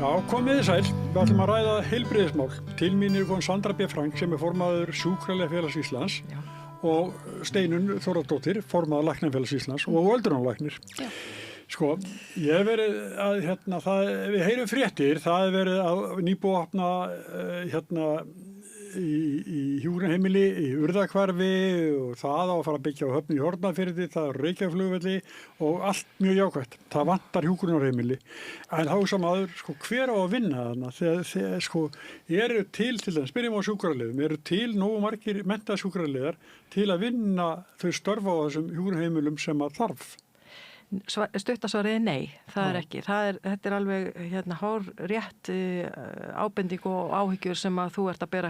Já, komið þið sæl. Við ætlum að ræða heilbrigðismál. Til mín kom Sandra B. Frank sem formaður Sjúkraliðafélags Íslands og Steinunn Þórðardóttir, formaður Læknafélags Íslands og öldrunarlæknir. Sko, ég hef verið að, við heyrum fréttir, það hef verið að nýbúið að opna í hjúkrunarheimili í Urðahvarfi og það á að fara að byggja á Höfn í Hornafirði, það er Reykjaflugvelli og allt mjög jákvætt. Það vantar hjúkrunarheimili. En þá sem aður, sko, hver á að vinna þarna? Þegar sko, eru til dæmis, spyrjum á sjúkraliðum, eru til nógu margir menntaðir sjúkraliðar til að vinna þau störf á þessum hjúkrunarheimilum sem að þarf? Stuttasvarið nei, það er ekki. Þetta er alveg hár rétt ábending og áhyggjur sem að þú ert að bera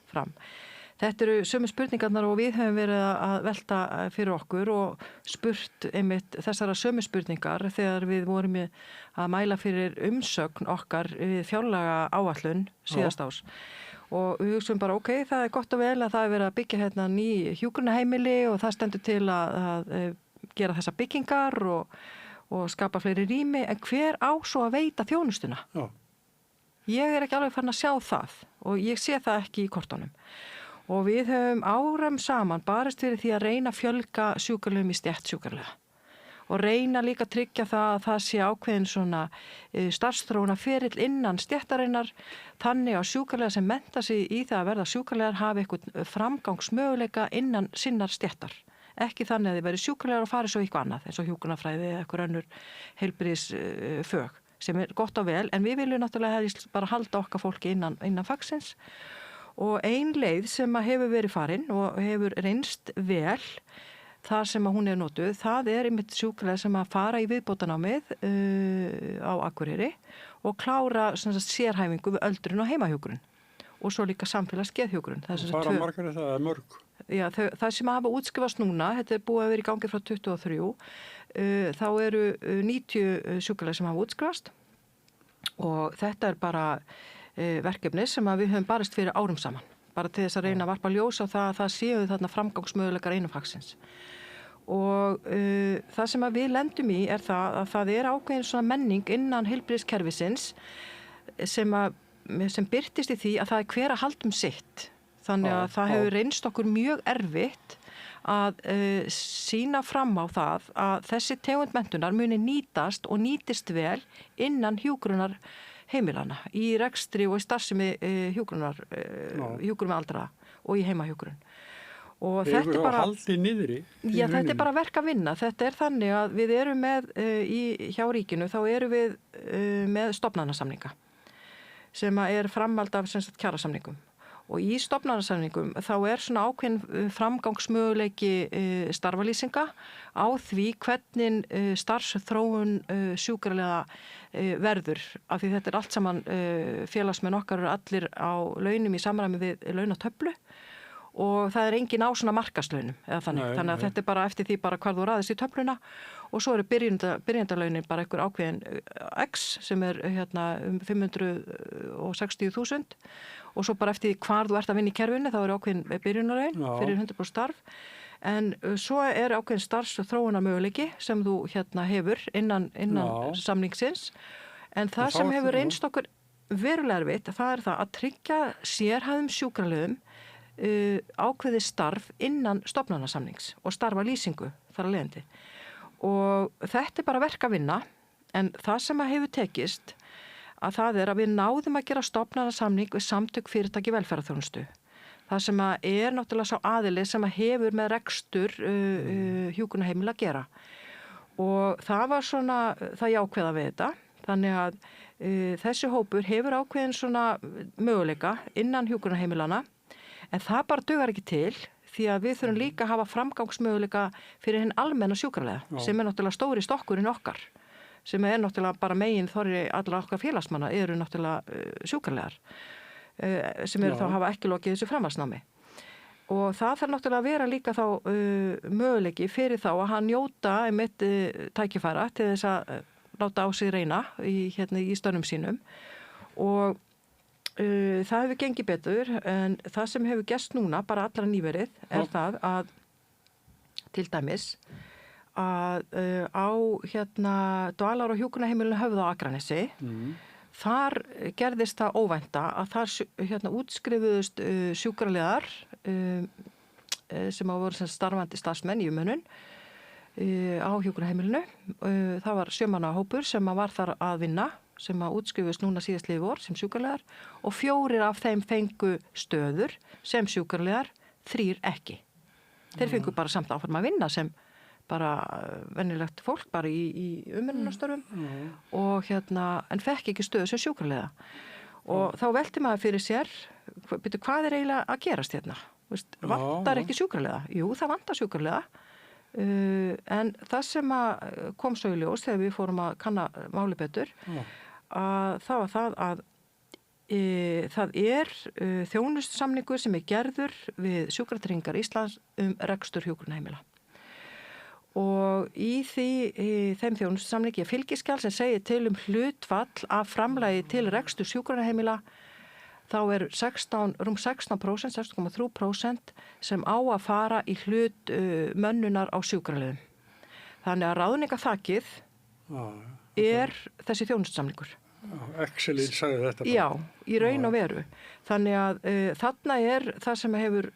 fram. Þetta eru sömu spurningarnar og við höfum verið að velta fyrir okkur og spurt einmitt þessara sömu spurningar þegar við vorum að mæla fyrir umsögn okkar við fjárlaga áætlun síðast árs. Og við hugsaum bara, það er gott og vel að það er verið að byggja ný hjúkrunarheimili og það stendur til að gera þessa byggingar og skapa fleiri rými, en hver á svo að veita þjónustuna? Já. Ég er ekki alveg farin að sjá það og ég sé það ekki í kortunum. Og við höfum árum saman barist fyrir því að reyna að fjölga sjúkraliðum í stétt sjúkraliða og reyna líka að tryggja það að það sé ákveðin svona starfsþróuna ferill innan stéttarinnar þannig að sjúkraliðar sem mennta sig í það að verða sjúkraliðar hafi eitthvað framgangsmöguleika innan sinnar stéttar. Ekki þannig að þið verið sjúkraliðar og farið svo eitthvað annað eins og hjúkrunarfræði eða eitthvað önnur heilbrigðisfög sem er gott og vel, en við viljum náttúrulega bara halda okkar fólki innan fagsins og ein leið sem að hefur verið farin og hefur reynst vel þar sem að hún er notuð, það er einmitt sjúkraliðar sem að fara í viðbótarnámið á Akureyri og klára sérhæfingu við öldrun og heimahjúkrun og svo líka samfélagsgeðhjúkrun. Fara margar það er mörg. Já, það sem hafa útskrifast núna, þetta er búið að vera í gangi frá 23, þá eru 90 sjúkraliðar sem hafa útskrifast og þetta er bara verkefni sem að við höfum barist fyrir árum saman, bara til þess að reyna að varpa ljós á það séu þarna framgangsmöguleikar einum fagsins. Og það sem að við lendum í er það að það er ákveðin svona menning innan heilbrigðiskerfisins sem birtist í því að það er hver að halda sitt. Þannig að það hefur reynst okkur mjög erfitt að sýna fram á það að þessi tegund menntunar muni nýtast og nýtist vel innan hjúkrunar heimilana í rekstri og í starfsemi hjúkrun aldraða og í heimahjúkrun. Og þetta er bara haldið niðri. Já, þetta er bara verk að vinna. Þetta er þannig að við erum með hjá ríkinu, þá erum við með stofnanasamninga sem er framhald af kjarasamningum. Og í stofnanasamningum þá er svona ákveðin framgangsmöguleiki starfalýsinga á því hvernig starfsþróun sjúkraliða verður. Af því þetta er allt saman félagsmenn okkar eru allir á launum í samræmi við launatöflu og það er engin á svona markaslaunum eða þannig. Þannig að þetta er bara eftir því bara hvar þú raðist í töfluna og svo eru byrjendalaunin bara einhver ákveðin X sem er 560.000 og svo bara eftir hvar þú ert að vinna í kerfinu þá er ákveðin byrjunarlaun fyrir 100% starf en svo er ákveðin starfsþróunarmöguleiki sem þú hefur innan samningsins en það sem hefur reynst okkur verulega erfitt það er það að tryggja sérhæfðum sjúkraliðum ákveði starf innan stofnanasamnings og starfalýsingu þar að leiðandi og þetta er bara verk að vinna en það sem að hefur tekist að það er að við náðum að gera stofnanasamning við samtök fyrirtæki velferðarþjónustu. Það sem að er náttúrulega sá aðili sem að hefur með rekstur hjúkrunarheimila að gera. Og það var svona, það jákvæða við þetta. Þannig að þessi hópur hefur ákveðin svona möguleika innan hjúkrunarheimilana en það bara dugar ekki til því að við þurfum líka að hafa framgangsmöguleika fyrir hinn almenna sjúkraliða sem er náttúrulega stóri stokkurinn okkar. Sem er náttúrulega bara megin þorri allra okkar félagsmanna eru náttúrulega sjúkraliðar sem eru þá að hafa ekki lokið þessu framhaldsnámi. Og það þarf náttúrulega að vera líka þá möguleiki fyrir þá að hann njóta einmitt tækifæra til þess að láta á sig reyna í störnum sínum og það hefur gengið betur en það sem hefur gerst núna bara allra nýverið er það að til dæmis að á dvalar- og hjúkrunarheimilinu Höfða á Akranesi þar gerðist það óvænta að þar útskrifuðust sjúkraliðar sem voru starfandi starfsmenn í umönnun á hjúkrunarheimilinu. Það var 7 manna hópur sem var þar að vinna, sem útskrifuðust núna síðastliðið vor sem sjúkraliðar og 4 af þeim fengu stöður sem sjúkraliðar, 3 ekki. Þeir fengu bara samt áfram að vinna sem bara venjulegt fólk bara í umönnunarstörfum og en fekk ekki stöðu sem sjúkraliða. Og þá velti maður fyrir sér, hvað er eiginlega að gerast hérna? Vantar ekki sjúkraliða? Jú, það vantar sjúkraliða. En það sem kom svo í ljós þegar við fórum að kanna máli betur, að það var það að það þjónustusamningur sem gerður við Sjúkratryggingar Íslands rekstur hjúkrunarheimila. Og í þeim þjónustusamningi fylgiskjal sem segir til hlutfall af framlagi til rekstur hjúkrunarheimila, þá rúm 16%, 16,3% sem á að fara í hlut mönnunar á sjúkraliðum. Þannig að ráðningaþakið þessi þjónustusamningur. Excelin sagði þetta bara. Já, í raun og veru. Þannig að þarna það sem hefur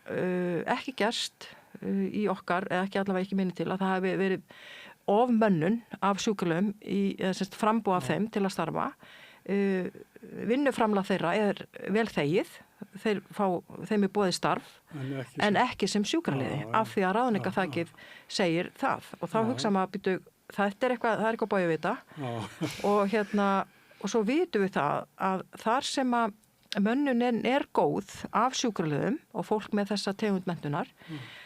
ekki gerst í okkar, eða ekki allavega ekki minni til, að það hefur verið ofmönnun af sjúkraliðum frambúð af þeim til að starfa. Vinnuframlag þeirra vel þegið, þeim boðið starf en ekki sem sjúkraliði af því að ráðningaþakið segir það. Og þá hugsa maður, það er eitthvað bóið að vita og svo vitum við það að þar sem að mönnunin góð af sjúkraliðum og fólk með þessa tegund menntunar,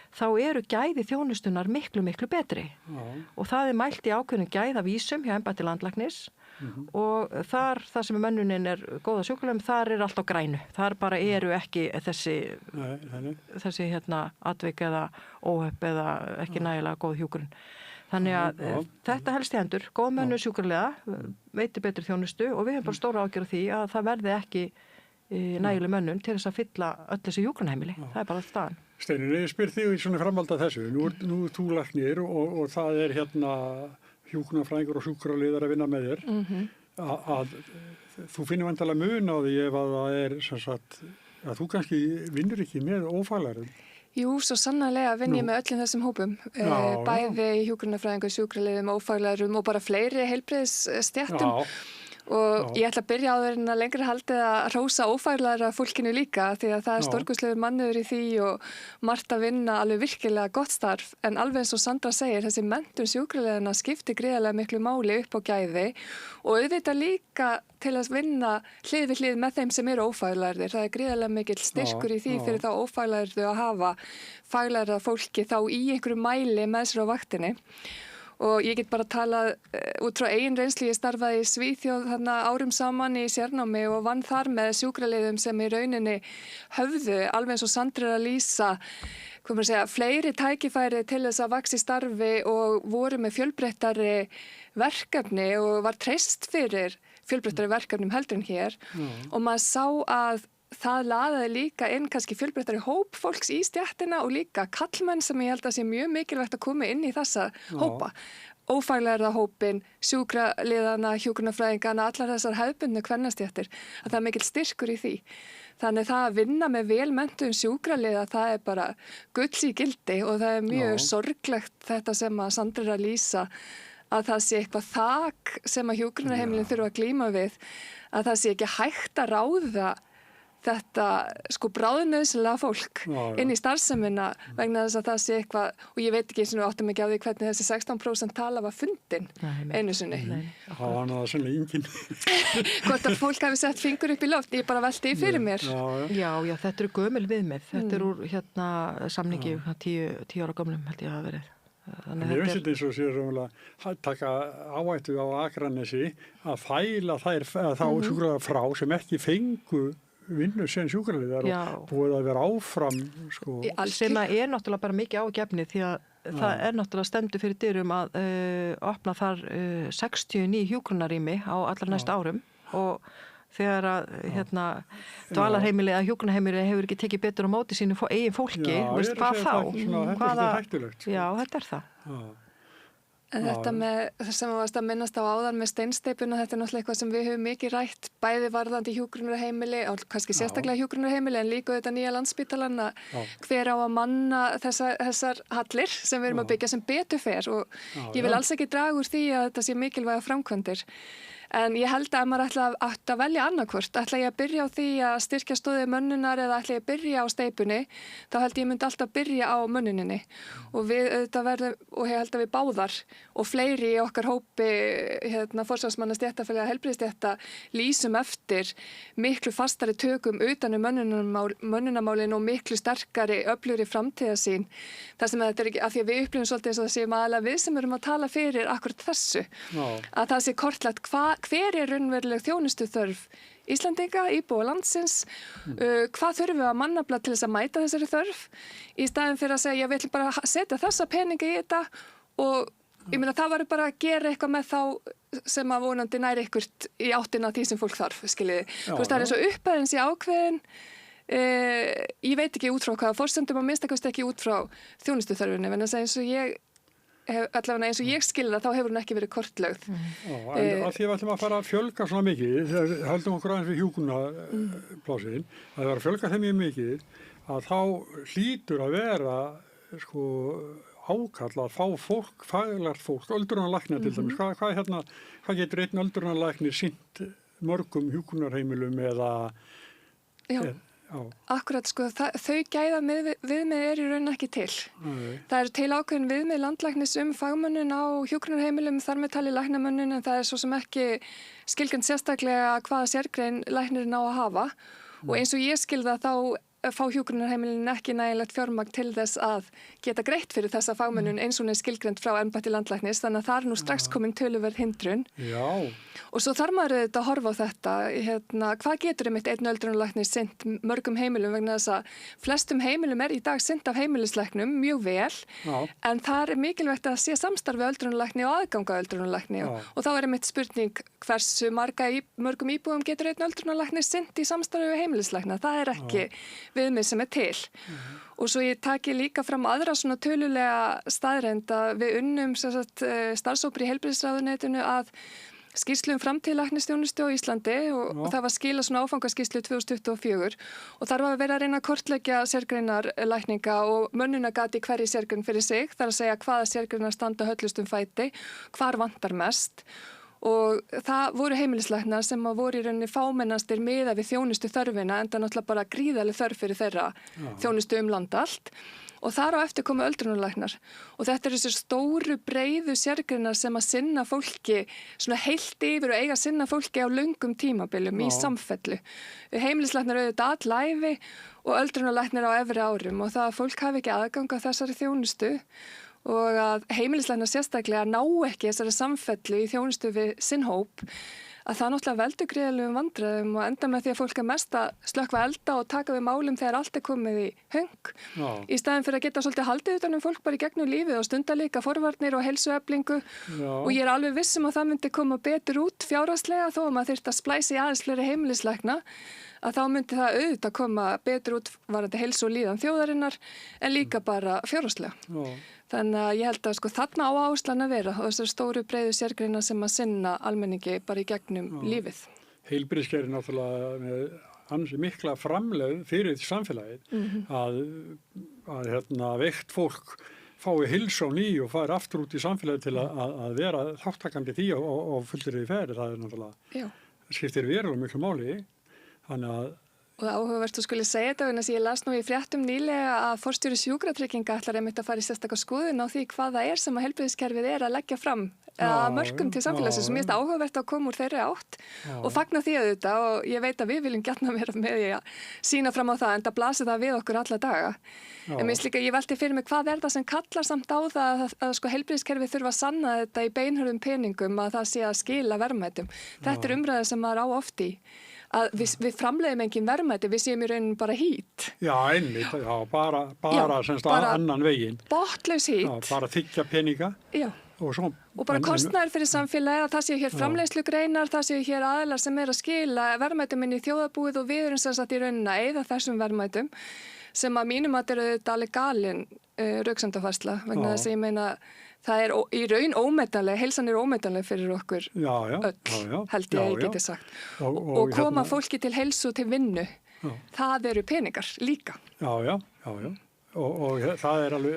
þá eru gæði þjónustunar miklu, miklu betri. Og það mælt í ákveðnum gæðavísum hjá embætti landlæknis og þar sem mönnunin góð af sjúkraliðum, þar allt á grænu. Þar bara eru ekki þessi atvik eða óhöpp eða ekki nægilega góð hjúkrun. Þannig að þetta helst í hendur, góð mönnun sjúkraliða, veitir betri þjónustu og við höfum bara stóra ágjör á því að það verði ekki nægileg mönnun til þess að fylla öll þessi hjúkrunarheimili. Það er bara staðan. Steinunn, ég spyr þig í svona framhald af þessu. Nú þú læknir og það hjúkrunarfræðingur og sjúkraliðar að vinna með þér. Að þú finnir vantarlega mun á því ef að það sem sagt, að þú kannski vinnur ekki með ófaglærum. Jú, svo sannarlega vinn ég með öllum þessum hópum, bæði hjúkrunarfræðingur, sjúkraliðum, ófaglærum og bara fleiri heilbrigðisstéttum. Og ég ætla að byrja á þeirinn að lengra haldið að hrósa ófaglæra fólkinu líka því að það stórkostlegur mannur í því og margt að vinna alveg virkilega gott starf. En alveg eins og Sandra segir, þessi menntun sjúkraliðana skiptir gríðarlega miklu máli upp á gæði og auðvitað líka til að vinna hlið við hlið með þeim sem eru ófaglærðir. Það gríðarlega mikill styrkur í því fyrir þá ófaglærðu að hafa faglæra fólki þá í einhverju mæli með sér á vaktinni. Og ég get bara talað út frá eigin reynslu, ég starfaði í Svíþjóð þarna árum saman í sérnámi og vann þar með sjúkraliðum sem í rauninni höfðu, alveg eins og Sandra að lýsa, fleiri tækifæri til þess að vaxa í starfi og voru með fjölbreyttari verkefni og var treyst fyrir fjölbreyttari verkefnum heldur en hér og maður sá að það laðaði líka inn kannski fjölbreyttari hóp fólks í stéttina og líka kallmenn sem ég held að sé mjög mikilvægt að koma inn í þessa hópa. Ófaglærða hópin, sjúkraliðana, hjúkrunarfræðingana, allar þessar hefðbundnu kvennastéttir, að það er mikill styrkur í því. Þannig það að vinna með vel menntuðum sjúkraliða, það er bara gulls í gildi og það er mjög sorglegt þetta sem að Sandra er að lýsa, að það sé eitthvað þak sem að hjúkrunarheimilin þurfa að glíma við, að það sé ekki hægt að ráða þetta bráðnauðsynlega fólk inn í starfsemina vegna þess að það sé eitthvað og ég veit ekki eins og áttum ekki á því hvernig þessi 16% tala var fundin einu sinni. Það var náða sannlega enginn. Hvort að fólk hafi sett fingur upp í loft, ég bara velti í fyrir mér. Já, þetta eru gömul viðmið. Þetta úr samningi 10 ára gömlum held ég að hafa verið. Mér finnst þetta eins og sér að taka áhættu á Akranesi að fæla þá sjúkraliða frá sem ekki fengu vinnu sem sjúkraliðar og búið að vera áfram sem náttúrulega bara mikið ágefni því að það náttúrulega stendur fyrir dyrum að opna þar 69 hjúkrunarrými á allar næsta árum og þegar að dvalarheimili eða hjúkrunarheimili hefur ekki tekið betur á móti sínu eigin fólki, hvað þá? Þetta er hættulegt. Já, þetta er það. En þetta með, sem varst að minnast á áðan með steinsteipuna, þetta náttúrulega eitthvað sem við höfum mikið rætt, bæði varðandi hjúkrunarheimili, og kannski sérstaklega hjúkrunarheimili, en líka þetta nýja Landspítalann að hver á að manna þessar hallir sem við erum að byggja sem betur fer og ég vil alls ekki draga úr því að þetta sé mikilvæga framkvæmdir. En ég held að ef maður ætti að velja annarkvort, ætla ég að byrja á því að styrkja stoðið mönnunar eða ætla ég að byrja á steypunni, þá held ég myndi alltaf byrja á mönnuninni. Og við auðvitað verðum, og ég held að við báðar og fleiri í okkar hópi forsvarsmanna stéttarfélaga heilbrigðisstétta lýsum eftir miklu fastari tökum utanum mönnunarmálin og miklu sterkari öflugri framtíðarsýn. Það sem þetta ekki, af því að við upplifum svolítið eins og það séum aðalega við sem erum að tala fyrir akkurat þessu. Að það sé kortlagt hver er raunveruleg þjónustu þörf Íslandinga, íbúa landsins, hvað þurfum við að mannafla til þess að mæta þessari þörf í staðin fyrir að segja, við ætlum bara að setja þessa peninga í þetta og ég meina það var bara að gera eitthvað með þá sem að vonandi næri ykkurt í áttina því sem fólk þarf, skiljiði. Þú veist, það er eins og upphæðins í ákveðin, ég veit ekki út frá hvaða forsendum að minnstakosti ekki út frá þjónustu þörfinni, en þess að allavega eins og ég skilði það, þá hefur hún ekki verið kortlögð. En að því við ætlum að fara að fjölga svona mikið, þegar höldum okkur aðeins við hjúkrunarplásin, að það var að fjölga þeim mjög mikið, að þá hlýtur að vera ákall að fá fólk, faglegt fólk, öldrunarlæknir til dæmis. Hvað getur einn öldrunarlæknir sinnt mörgum hjúkrunarheimilum eða... Akkurat, þau gæða viðmið er í raun ekki til. Það er til ákveðin viðmið landlæknis fagmönnun á hjúkrunarheimilum, þar með tali læknamönnun, en það er svo sem ekki skilgreint sérstaklega hvaða sérgrein læknirinn á að hafa. Og eins og ég skil það þá fá hjúkrunarheimilin ekki nægilegt fjármagn til þess að geta greitt fyrir þessa fagmönnun eins og hún er skilgreint frá embætti landlæknis, þannig að það er nú strax komin töluverð hindrun. Og svo þarf maður auðvitað að horfa á þetta, hvað getur einmitt einn öldrunarlæknir sinnt mörgum heimilum vegna þess að flestum heimilum er í dag sinnt af heimilislæknum mjög vel, en það er mikilvægt að sé samstarfi öldrunarlækni og aðganga öldrunarlækni og þá er einmitt spurning hversu mörgum íbúum getur einn öldrunarlæknir sinnt í samstarfi við heimilislækna, það er ekki viðmið sem er til. Og svo ég taki líka fram aðra svona tölulega staðreynd að við unnum starfshópur í heilbrigðisráðuneytinu að skýrslu framtíð læknisþjónustu á Íslandi og það var skilað svona áfangaskýrslu 2024 og þar var verið að reyna að kortleggja sérgreinar lækninga og mönnunagati hverri sérgrein fyrir sig, þar að segja hvaða sérgreinar standa höllustum fæti, hvar vantar mest. Og það voru heimilislæknar sem voru í rauninni fámennastir miða við þjónustu þörfina, enda náttúrulega bara gríðarleg þörf fyrir þeirra þjónustu land allt. Og þar á eftir komu öldrunarlæknar. Og þetta eru þessi stóru, breiðu sérgreinar sem að sinna fólki, svona heilt yfir og eiga að sinna fólki á löngum tímabilum í samfellu. Heimilislæknar auðvitað allæfi og öldrunarlæknar á efri árum og það að fólk hafi ekki aðgang að þessari þjónustu og að heimilislæknar sérstaklega ná ekki þessari samfellu í þjónustu við sinn hóp, að það náttúrulega veldur gríðarlegum vandræðum og enda með því að fólk er mest að slökkva elda og taka við málum þegar allt er komið í höng. Í staðin fyrir að geta svolítið haldið utan fólk bara í gegnum lífið og stunda líka forvarnir og heilsueflingu og ég er alveg viss að það myndi koma betur út fjárhagslega þó að maður þyrfti að splæsa í aðeins fleiri heimilislækna, að þá myndi það auðvitað koma betur út varðandi heilsu og líðan þjóðarinnar en líka bara fjárhagslega. Þannig að ég held að þarna á áherslan að vera og þessar stóru breiðu sérgreina sem að sinna almenningi bara í gegnum lífið. Heilbrigðiskerfið er náttúrulega með ansi mikla framlegð fyrir samfélagið að veikt fólk fái heilsu á ný og fari aftur út í samfélagið til að vera þáttakandi því og fullri ferð. Það er náttúrulega skiptir verulega miklu máli. Þannig að Og það áhugavert að skuli segja þetta, en þess að ég las nú í fréttum nýlega að forstjóri sjúkratrygginga ætlar einmitt að fara í sérstaka skoðun á því hvað það er sem að heilbrigðiskerfið er að leggja fram að mörkum til samfélagsins sem ég finnst áhugavert að koma úr þeirri átt og fagna því auðvitað og ég veit að við viljum gjarna vera með því að sína fram á það en það blasir það við okkur alla daga. En mér líka, ég velti fyrir mig hvað er það sem kallar samt á það að heilbrigðiskerfið þurfa að sanna þetta í beinhörðum peningum að það sé að skila verðmætum. Þetta er umræða sem maður á oft í. Að við framleiðum engin verðmæti, við séum í rauninni bara hít. Já, einmitt, bara semst annan veginn. Botlaus hít. Já, bara þiggja peninga. Já. Og bara kostnaður fyrir samfélagi að það séu hér framleiðslugreinar, það séu hér aðilar sem er að skila verðmætum inn í þjóðarbúið og við erum sem sagt í rauninni að eyða þessum verðmætum sem að mínum að eru þetta alveg galin röksemdafærsla vegna þess að ég meina það er í raun ómetanleg, heilsan ómetanleg fyrir okkur öll, held ég geti sagt. Og koma fólki til heilsu og til vinnu, það eru peningar líka. Já. Og það er alveg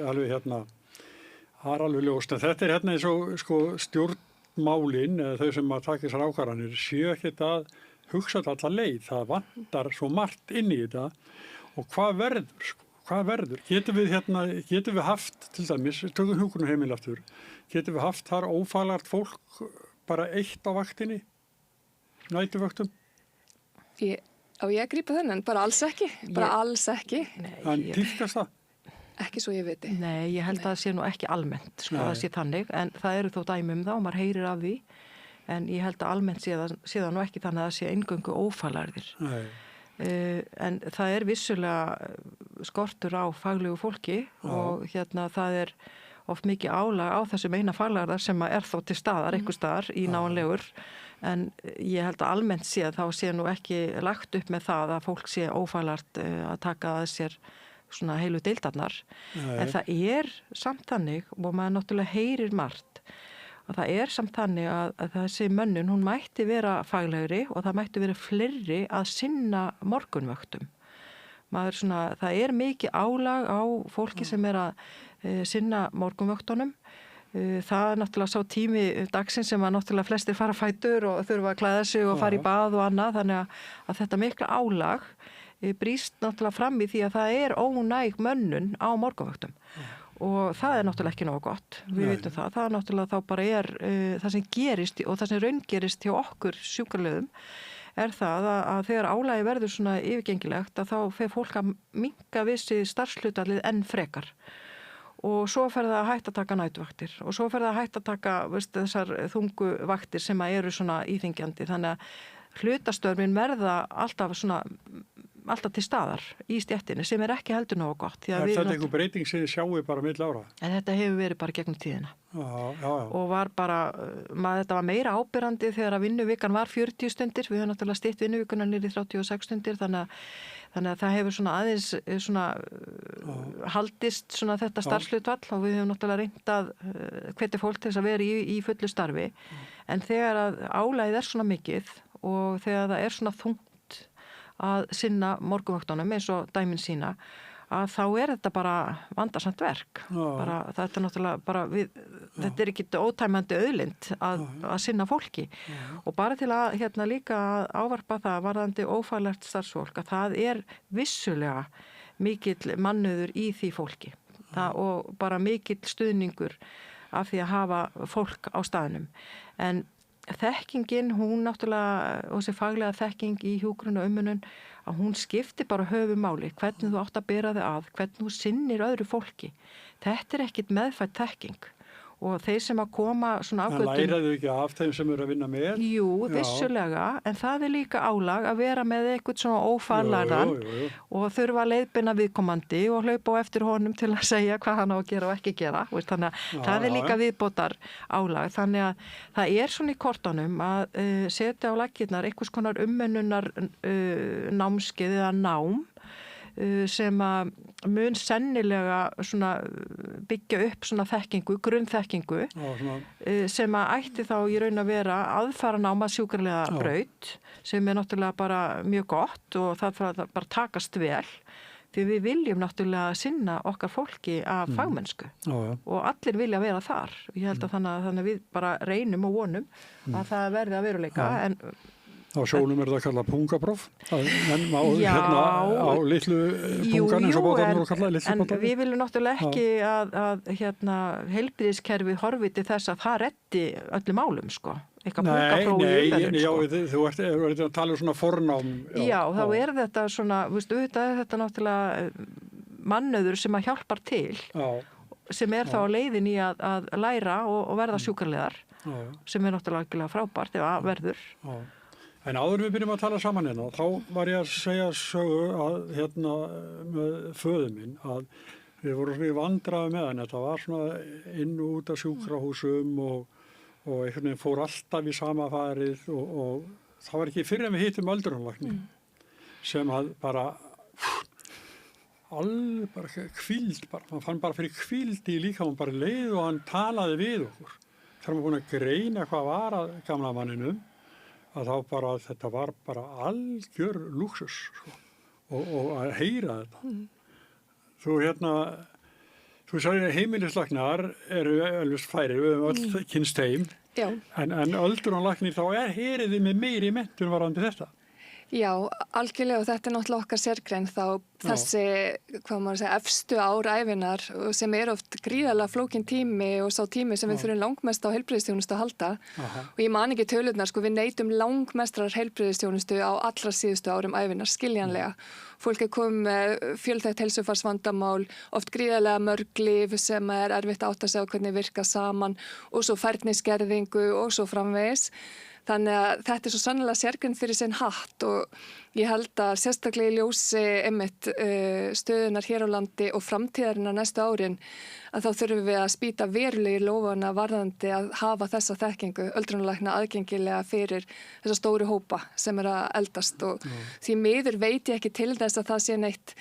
það er alveg ljóst. En þetta er eins og sko, stjórnmálin, þau sem að taka þessar ákvarðanir, séu ekkert að hugsa þetta alla leið. Það vantar svo margt inn í þetta. Og hvað verður, sko? Hvað verður? Getum við haft, til dæmis, tökum hjúkrunarheimili aftur, getum við haft þar ófaglært fólk bara eitt á vaktinni, næturvöktum? Á ég að grípa þennan? Bara alls ekki? Alls ekki? En tíðkast það? Ekki svo ég viti. Nei, ég held að það sé nú ekki almennt, sko, það sé þannig, en það eru þó dæmi það og maður heyrir af því, en ég held að almennt sé það nú ekki þannig að það sé eingöngu ófaglærðir. Nei. En það er vissulega skortur á faglegu fólki og það er oft mikið álag á þessum eina faglærðar sem er þó til staðar, einhver staðar í náanlegur, en ég held að almennt sé að þá sé nú ekki lagt upp með það að fólk sé ófaglært að taka að sér svona heilu deildarnar, en það er samt þannig og maður náttúrulega heyrir margt og það er samt þannig að þessi mönnun, hún mætti vera faglegri og það mætti vera fleiri að sinna morgunvöktum. Það er mikið álag á fólki sem er að sinna morgunvöktunum. Það er náttúrulega sá tími dagsins sem að náttúrulega flestir fara fætur og þurfa að klæða sig og fara í bað og annað, þannig að þetta mikla álag brýst náttúrulega fram í því að það er ónæg mönnun á morgunvöktum. Og það er náttúrulega ekki nógu gott, við vitum það. Það er náttúrulega þá bara það sem gerist og það sem raungerist hjá okkur sjúkraliðum er það að þegar álagi verður svona yfirgengilegt að þá fer fólk að minnka vissi starfshlutfallið enn frekar. Og svo fer það að hætta að taka næturvaktir og svo fer það að hætta að taka þessar þungu vaktir sem eru svona íþyngjandi. Þannig að hlutastörfin verða alltaf til staðar í stéttinni sem er ekki heldur nógu gott. Er þetta einhver breyting sem þið sjáu bara milli ára? En þetta hefur verið bara gegnum tíðina. Já. Og var bara, þetta var meira ábyrrandi þegar að vinnuvikan var 40 stundir. Við höfum náttúrulega stytt vinnuvikuna niður í 36 stundir, þannig að það hefur svona aðeins haldist svona þetta starfshlutfall og við höfum náttúrulega reynt að hvetja fólk til þess að vera í fullu starfi. En þegar að álagið er svona mikið og þegar það er svona þungt að sinna morgunvöktunum eins og dæmin sína, að þá er þetta bara vandarsamt verk. Þetta er náttúrulega þetta er ekki ótæmandi auðlind að sinna fólki. Og bara til að líka ávarpa það varðandi ófaglært starfsfólk, að það er vissulega mikill mannauður í því fólki. Og bara mikill stuðningur af því að hafa fólk á staðnum. En þekkingin, hún náttúrulega, og þessi faglega þekking í hjúkrun og umönnun, að hún skiptir bara höfumáli, hvernig þú átt að bera þig að, hvernig þú sinnir öðru fólki. Þetta er ekkit meðfædd þekking. Og þeir sem að koma svona af götunum... En læraðu ekki af þeim sem eru að vinna með? Jú, vissulega, en það er líka álag að vera með eitthvað svona ófaglæran og þurfa að leiðbeina viðkomandi og hlaupa á eftir honum til að segja hvað hann á að gera og ekki gera. Þannig að það er líka viðbótar álag. Þannig að það er svona í kortunum að setja á laggirnar einhvers konar umönnunar námskeið eða nám sem að mun sennilega svona byggja upp svona þekkingu, grunnþekkingu sem að ætti þá í raun að vera aðfaranáma sjúkrarlega braut sem er náttúrulega bara mjög gott og það þarf að bara takast vel því við viljum náttúrulega sinna okkar fólki af fagmennsku og allir vilja vera þar. Ég held að þannig að við bara reynum og vonum að það verði að veruleika en Á sjónum er það að kalla pungapróf, en á litlu pungan eins og bátarnir og kalla litlu bátarnir. En við viljum náttúrulega ekki að heilbrigðiskerfið horfi til þess að það reddi öllum málum, sko. Nei, þú ert að tala um svona fornám. Já, þá er þetta svona, auðvitað er þetta náttúrulega mannauður sem að hjálpar til, sem er þá á leiðin í að læra og verða sjúkraliðar, sem er náttúrulega frábært ef að verður. En áður við byrjum að tala saman hérna, þá var ég að segja sögu að með föður minn að við vorum svona í vandræði með hann. Þetta var svona inn og út af sjúkrahúsum og einhvern veginn fór alltaf í sama farið og það var ekki fyrr en við hittum öldrunarlækni sem að bara alveg bara hvíld, maður fann bara fyrir hvíld í líkamann bara leið og hann talaði við okkur. Þegar maður búin að greina hvað var að gamla manninum, að þá bara, þetta var bara algjör lúxus, sko. Og að heyra þetta. Þú sagði að heimilislæknar eru alveg færi, við höfum öll kynst þeim, en öldrunarlæknir þá heyriði með meiri menntun varðandi þetta. Já, algjörlega og þetta náttúrulega okkar sérgrein þá þessi, hvað maður segja, efstu ár ævinar sem oft gríðarlega flókin tími og sá tími sem við þurfum langmest á heilbrigðisþjónustu að halda. Og ég man ekki tölurnar, sko, við neytum langmestrar heilbrigðisþjónustu á allra síðustu árum ævinar, skiljanlega. Fólk komið með fjölþætt heilsufarsvandamál, oft gríðarlega mörg lyf sem erfitt átt að segja hvernig virka saman og svo færniskerðingu og svo framvegis. Þannig að þetta svo sannlega sérgrein fyrir sinn hatt og ég held að sérstaklega í ljósi stöðunar hér á landi og framtíðarinnar næstu árin að þá þurfum við að spýta verulegir lófana varðandi að hafa þessa þekkingu öldrunarlækna aðgengilega fyrir þessa stóru hópa sem að eldast og því miður veit ég ekki til þess að það sé neitt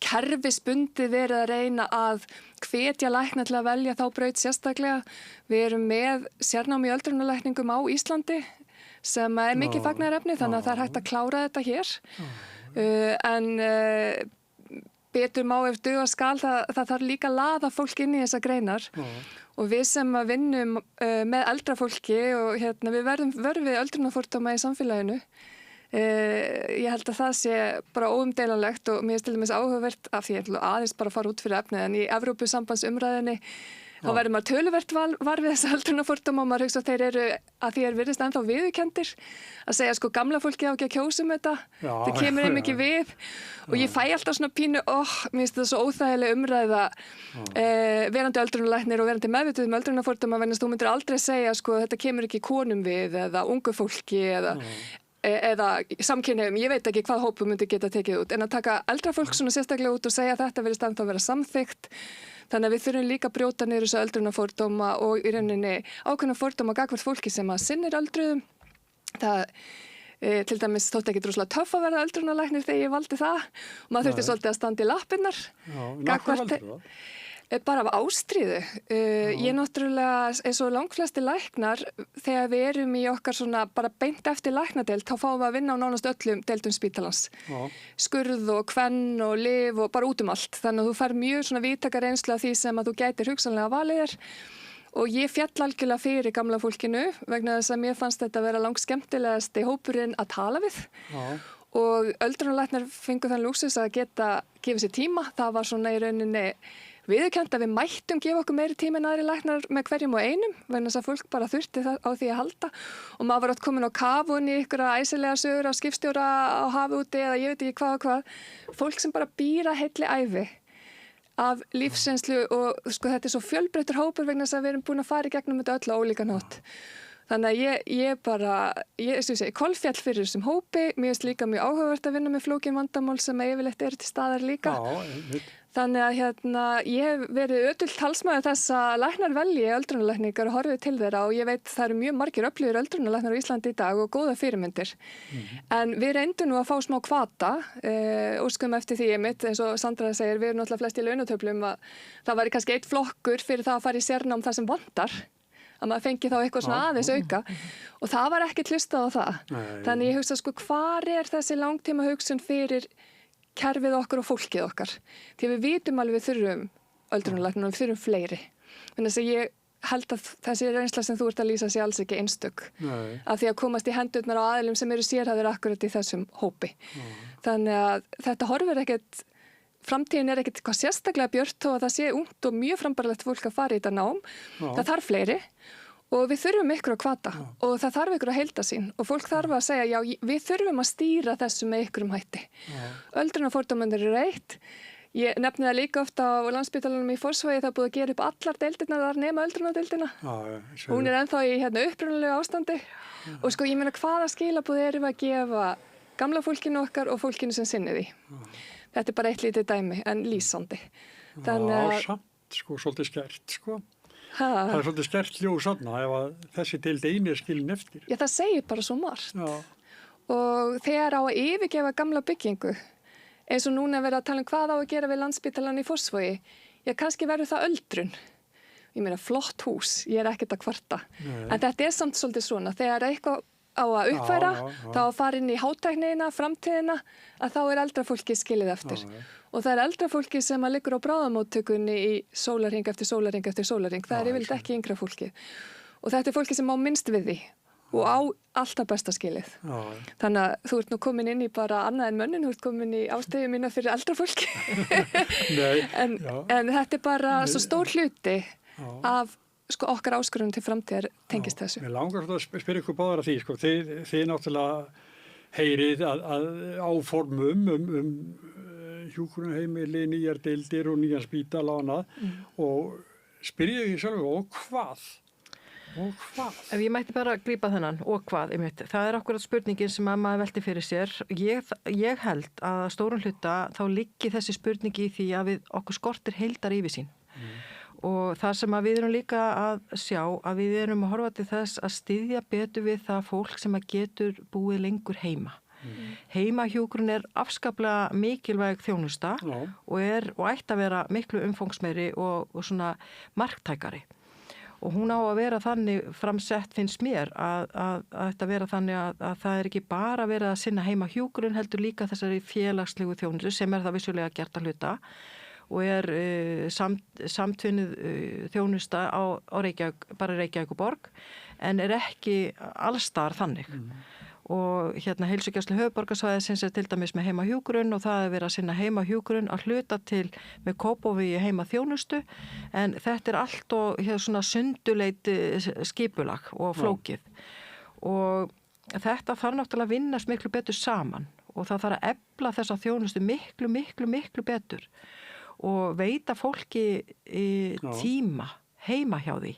kerfisbundið verið að reyna að hvetja lækna til að velja þá braut sérstaklega. Við erum með sérnámi í öldrunarlækningum á Íslandi sem mikið fagnaðarefni þannig að það hægt að klára þetta hér. En betur má ef duga skal, það þarf líka að laða fólk inn í þessa greinar. Og við sem að vinnum með eldra fólki og við verðum við öldrunarfordóma í samfélaginu. Ég held að það sé bara óumdeilanlegt og mér til dæmis áhugavert af því ég ætla aðeins bara að fara út fyrir efnið en í Evrópusambandsumræðinni þá verður maður töluvert var við þessa öldrunarfordóma og maður hugsa að þeir eru að því virðist ennþá viðurkenndir að segja sko gamla fólki á ekki að kjósa þetta það kemur þeim ekki við og ég fæ alltaf svona pínu mér finnst það svo óþægileg umræða verandi öldrunarlæknir og verandi meðvituð öldrunarfordóma vegna þú myndir aldrei segja sko þetta kemur ekki konum við eða ungu fólki eða samkynhneigðum, ég veit ekki hvað hópum myndi geta tekið út, en að taka eldra fólk svona sérstaklega út og segja að þetta verið ennþá að vera samþykkt, þannig að við þurfum líka að brjóta niður þessu öldrunarfordóma og í rauninni ákveðna fordóma gagnvart fólki sem að sinnir öldruðum. Það til dæmis þótti ekki droslega töff að verða öldrunarlæknir þegar ég valdi það og maður þurfti svolítið að standa í lappirnar. Bara af ástríðu. Ég náttúrulega, eins og langflesti læknar, þegar við erum í okkar svona bara beint eftir læknadeild, þá fáum við að vinna á nánast öllum deildum spítalans. Skurð og kvenn og lyf og bara út um allt. Þannig að þú fær mjög svona víðtæka reynslu af því sem að þú gætir hugsanlega valið þér. Og ég fjall algjörlega fyrir gamla fólkinu vegna þess að mér fannst þetta vera langskemmtilegasti hópurinn að tala við. Og öldrunarlæknar fengu þann lúksus að geta gefið sér tíma. Það var svona í rauninni viðurkennt að við mættum gefa okkur meiri tíma en aðri læknar með hverjum og einum vegna þess að fólk bara þurfti á því að halda og maður var átt komin á kafun í ykkur æsilega sögur á skipstjóra á hafi úti eða ég veit ekki hvað og hvað fólk sem bara býra heilli ævi af lífsreynslu og sko þetta svo fjölbreyttur hópur vegna þess að við erum búin að fara í gegnum þetta öll á ólíkan hátt. Þannig að ég kolfjall fyrir þessum hópi, mér finnst líka mjög áhugavert að vinna með flókin vandamál sem yfirleitt eru til staðar líka. Þannig að ég hef verið ötult talsmaður þess að læknar velji öldrunarlækningar og horfið til þeirra og ég veit það eru mjög margir öflugir öldrunarlæknar á Íslandi í dag og góða fyrirmyndir. En við reyndum nú að fá smá hvata, óskum eftir því eins og Sandra segir, við erum náttúrulega flest í launatöflum að það væri kannski eitt flokkur fyrir það að fara í sérnám það sem vantar. Að maður fengi þá eitthvað svona aðeins auka og það var ekkert hlustað á það. Þannig ég hugsa sko hvar þessi langtíma hugsun fyrir kerfið okkar og fólkið okkar. Því við vitum alveg við þurfum öldrunarlækna og við þurfum fleiri. Þannig að ég held að þessi reynsla sem þú ert að lýsa sé alls ekki einstök. Af því að komast í hendurnar á aðilum sem eru sérhæfðir akkurat í þessum hópi. Þannig að þetta horfir ekkert framtíðin ekkert hvað sérstaklega björt þó að það sé ungt og mjög frambarlegt fólk að fara í þetta nám. Það þarf fleiri og við þurfum ykkur að hvata og það þarf ykkur að heilda sín og fólk þarf að segja já, við þurfum að stýra þessu með ykkur hætti. Öldrunarfordómarnir eru eitt. Ég nefni það líka ofta á Landspítalanum í Fossvogi það búið að gera upp allar deildirnar þar nema öldrunardeildina. Hún er ennþá í upprunalegu ástandi og sko ég meina hvaða skilaboð erum við að gefa gamla fólkinu okkar og fólkinu sem sinnir því. Þetta er bara eitt lítið dæmi, en lýsandi. Samt, sko, svolítið skert, sko. Það er svolítið skert ljós þarna ef að þessi deild einu er skilin eftir. Já, það segir bara svo margt. Og þegar á að yfirgefa gamla byggingu, eins og núna verið að tala hvað á að gera við Landspítalann í Fossvogi. Kannski verður það öldrun. Ég meina flott hús, ég ekkert að kvarta. En þetta samt svolítið svona, þegar eitthvað á að uppfæra, þá að fara inn í hátæknina, framtíðina, að þá eldra fólki skilið eftir. Og það eldra fólki sem að liggur á bráðamóttökunni í sólarhring eftir sólarhring eftir sólarhring. Það yfirleitt ekki yngra fólki. Og þetta fólki sem á minnst við því og á alltaf besta skilið. Þannig að þú ert nú komin inn í bara annað en mönnun, þú ert komin í ástöðu mína fyrir eldra fólki. en þetta bara svo stór hluti af okkar áskorunum til framtíðar tengist þessu. Mér langar að spyrja ykkur báðar að því, þið náttúrulega heyrið að áformum hjúkrunarheimili, nýjar deildir og nýjan spítala og annað og spyrja því sjálf og hvað? Ef ég mætti bara grípa þennan og hvað, það akkurat spurningin sem að maður velti fyrir sér. Ég held að stórum hluta þá liggi þessi spurningi í því að okkur skortir heildar yfirsýn. Og það sem að við erum líka að sjá að við erum að horfa til þess að styðja betur við það fólk sem að getur búið lengur heima. Heimahjúkrun afskaplega mikilvæg þjónusta og ætti að vera miklu umfangsmeiri og svona marktækari. Og hún á að vera þannig framsett finnst mér að þetta vera þannig að það ekki bara verið að sinna heimahjúkrun heldur líka þessari félagslegu þjónustu sem það vissulega gert að hluta og samtvinnið þjónusta á Reykjavík, bara Reykjavíkurborg en ekki allsstaðar þannig. Og heilsugæslu höfuðborgarsvæðisins til dæmis með heimahjúkrun og það verið að sinna heimahjúkrun að hluta til með Kópavogi heimaþjónustu en þetta allt og svona sunduleit skipulag og flókið. Og þetta þarf náttúrulega að vinnast miklu betur saman og það þarf að efla þessa þjónustu miklu betur og veita fólki tíma heima hjá því.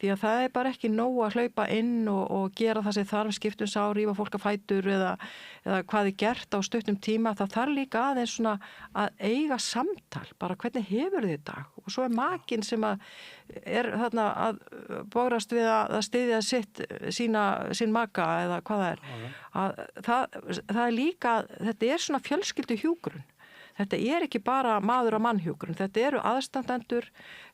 Því að það bara ekki nóg að hlaupa inn og gera það sem þarf skiptum sár, rífa fólk að fætur eða hvað gert á stuttum tíma. Það þarf líka aðeins svona að eiga samtal, bara hvernig hefur þið í dag? Og svo makinn sem þarna að bógrast við að styðja sín maka eða hvað það það líka, þetta svona fjölskyldu hjúkrun. Þetta ekki bara maður og mannhjúkrun, þetta eru aðstandendur,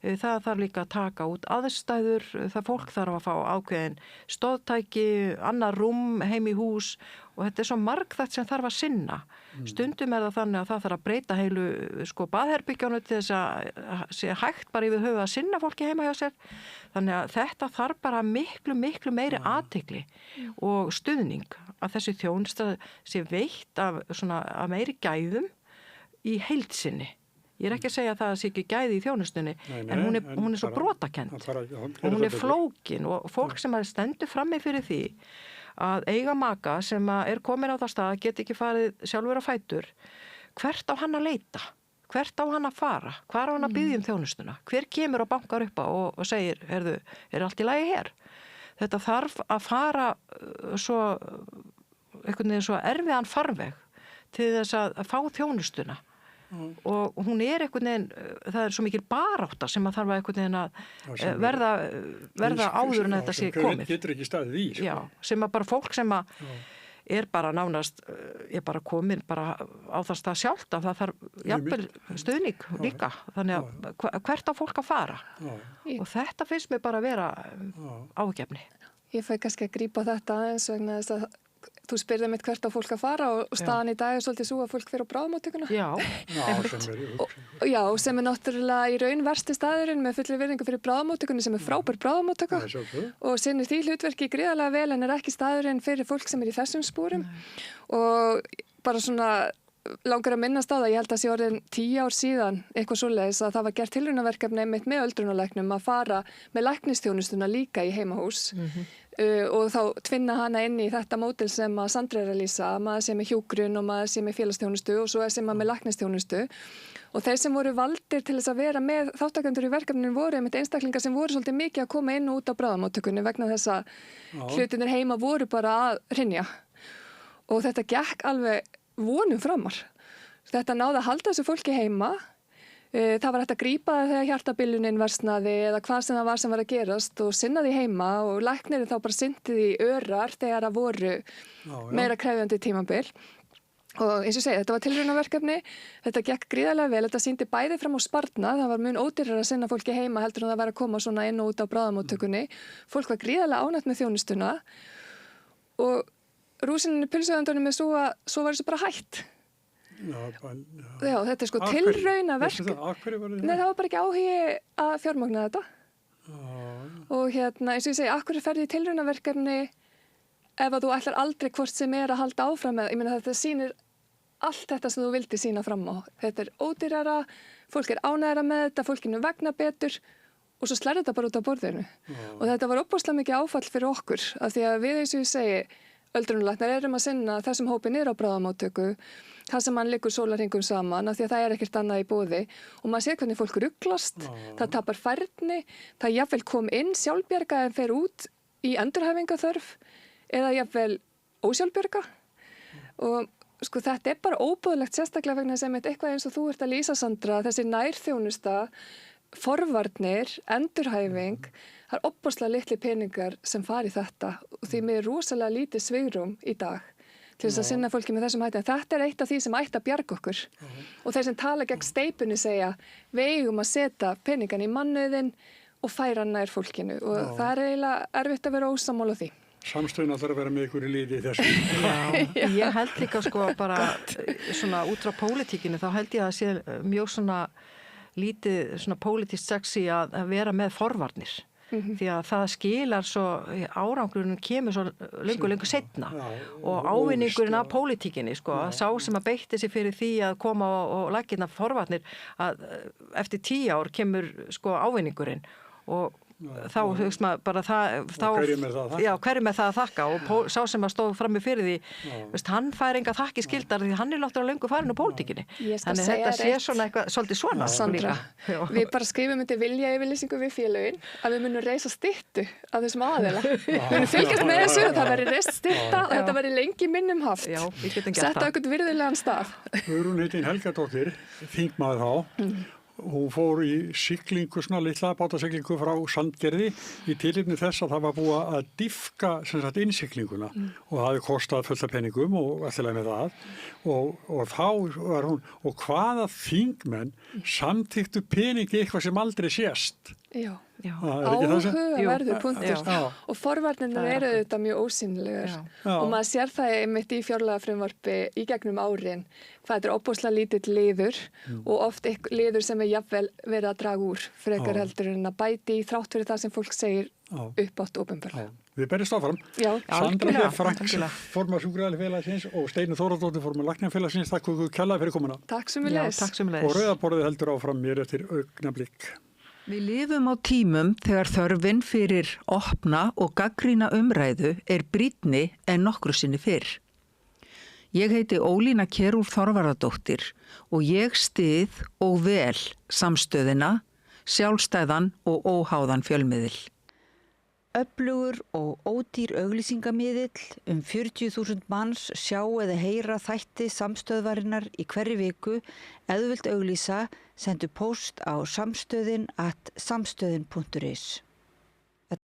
það þarf líka að taka út aðstæður, það fólk þarf að fá ákveðin stoðtæki, annar rúm heim í hús og þetta svo margþætt sem þarf að sinna. Stundum það þannig að það þarf að breyta heilu baðherbyggjónu til þess að sé hægt bara yfir höfuð að sinna fólki heima hjá sér. Þannig að þetta þarf bara miklu meiri athygli og stuðning að þessi þjónusta sé veitt af meiri gæðum í heildsinni. Ég ekki að segja að það sé ekki gæði í þjónustunni, en hún svo brotakend og hún flókin og fólk sem stendur frammi fyrir því að eiga maka sem komin á það stað, get ekki farið sjálfur á fætur, hvert á hann að leita? Hvert á hann að fara? Hvar á hann að biðja þjónustuna? Hver kemur og bankar upp á og segir, allt í lagi hér? Þetta þarf að fara svo erfiðan farveg til þess að fá þjónustuna. Og hún einhvern veginn, það svo mikil barátta sem að þarf að verða áður en þetta sé komið. Sem getur ekki staðið í. Já, sem að bara fólk sem að bara nánast, bara komin bara á það stað sjálft að það þarf jafnvel stuðning líka. Þannig að hvert á fólk að fara? Og þetta finnst mér bara að vera ágefni. Ég fæ kannski að grípa þetta eins vegna þess að þú spyrði mitt hvert á fólk að fara og staðan í dag svolítið svo að fólk fyrir á bráðamóttökuna. Já, sem náttúrulega í raun versti staðurinn með fullri virðingu fyrir bráðamóttökunni sem frábær bráðamóttöka og sinnir því hlutverki gríðarlega vel en ekki staðurinn fyrir fólk sem í þessum spúrum og bara svona langar að minnast á það, ég held að sé orðin 10 ár síðan eitthvað svoleiðis að það var gert tilraunaverkefni einmitt með öldrunarlæknum að fara með læknisþjónustuna líka í heimahús og þá tvinna hana inn í þetta módel sem að Sandra að lýsa, maður sé með hjúkrun og maður sé með félagsþjónustu og svo sem maður með læknisþjónustu og þeir sem voru valdir til þess að vera með þáttakendur í verkefninu voru einmitt einstaklingar sem voru svolítið mikið að koma inn og út á bráðamóttökunni vegna þess að hlutinir heima voru bara að hrynja og þetta gekk alveg vonum framar. Þetta náði að halda þessu fólki heima. Það var hægt að grípa þegar hjartabilunin versnaði eða hvað sem það var sem var að gerast og sinna því heima og læknirinn þá bara syndi því örar þegar það voru meira krefjandi tímabil. Og eins og segja, þetta var tilraunaverkefni, þetta gekk gríðarlega vel, þetta sýndi bæði fram á sparnað, það var mun ódýrara að sinna fólki heima heldur en það var að koma svona inn og út á bráðamóttökunni. Fólk var gríðarlega ánægt með þjónustuna og rúsinin í pylsuöndunum svo var þessu bara hætt. Já, þetta sko tilraunaverkefni. Nei, það var bara ekki áhugi að fjármagna þetta. Og eins og ég segi, akkur ferði í tilraunaverkefni ef að þú ætlar aldrei hvort sem að halda áfram með, ég meina þetta sýnir allt þetta sem þú vildi sýna fram á. Þetta ódýrara, fólk ánægara með þetta, fólkinu vegna betur og svo slær þetta bara út á borðinu. Og þetta var óbúslega mikið áfall fyrir okkur af því að við eins og ég segi, öldrunarlæknar erum að sinna þessum hópi niður á bráðamóttöku, það sem hann liggur sólarhringum saman af því að það ekkert annað í boði og maður sér hvernig fólk ruglast, það tapar færni, það jafnvel kom inn sjálfbjarga en fer út í endurhæfingaþörf eða jafnvel ósjálfbjarga og sko þetta bara óbúðlegt sérstaklega vegna sem eitthvað eins og þú ert að lýsa Sandra, þessi nærþjónusta, forvarnir, endurhæfing, það óbúðslega litli peningar sem fari þetta og því með rosalega lítið svigrúm í dag til þess að sinna fólki með þessum hætti. En þetta eitt af því sem ætti að bjarga okkur og þeir sem tala gegn steypunni segja við eigum að setja peningan í mannauðinn og færa nær fólkinu og það eiginlega erfitt að vera ósammála því. Samstöðun þarf að vera með ykkur í liði í þessu. Já, ég held líka sko bara svona út frá pólitíkinu þá held ég að sé mjög svona lítið svona pólitískt sexy að vera með forvarnir. Því að það skilar svo, árangurinn kemur svo löngu seinna og ávinningurinn af pólitíkinni sko, sá sem að beitti sig fyrir því að koma og leggja forvarnir að eftir 10 ár kemur sko ávinningurinn og þá hugst maður bara hverju með það að þakka og sá sem að stóð frammi fyrir því veist, hann fær enga þakki skildar því hann náttúrulega löngu farin á pólitíkinni þannig þetta sé svona eitthvað svolítið svona Sandra, við bara skrifum undir vilja yfirlýsingu við félögin að við munum reisa styttu af þessum aðila við munum fylgjast með þessu það verður reist stytta og þetta verður lengi minnum haft setta okkur virðulegan stað Hugrún heitin Helgadóttir, þingmaður þá Hún fór í siglingu, svona litla bátasiglingu frá Sandgerði í tilefni þess að það var búið að dýpka innsiglinguna og það hafði kostað fullt af peningum og alltaf með það og þá var hún, og hvaða þingmenn samþyktu peningi eitthvað sem aldrei sést. Já, áhugaverður punktur og forvarnirnar eru þetta mjög ósýnilegar og maður sér það einmitt í fjárlagafrumvarpi í gegnum árin hvað þetta óbúslega lítill liður og oft liður sem jafnvel verið að draga úr frekar heldur en að bæti í þrátt fyrir það sem fólk segir uppátt opinberlega. Við berjumst áfram. Sandra B. Franks, formar Sjúkraliðafélagsins og Steinunn Þórðardóttir, formar Læknafélagsins. Takk fyrir kærlega fyrir komuna. Takk sömuleiðis. Og rauðaborðið heldur áfram mér eftir augnablik. Við lifum á tímum þegar þörfin fyrir opna og gagnrýna umræðu brýnni en nokkru sinni fyrr. Ég heiti Ólína Kjerúlf Þorvarðardóttir og ég styð og vel samstöðina, sjálfstæðan og óháðan fjölmiðil. Öflugur og ódýr auglýsingamiðill 40.000 manns sjá eða heyra þætti samstöðvarinnar í hverri viku. Ef þú vilt auglýsa, sendu póst á samstöðin@samstöðin.is.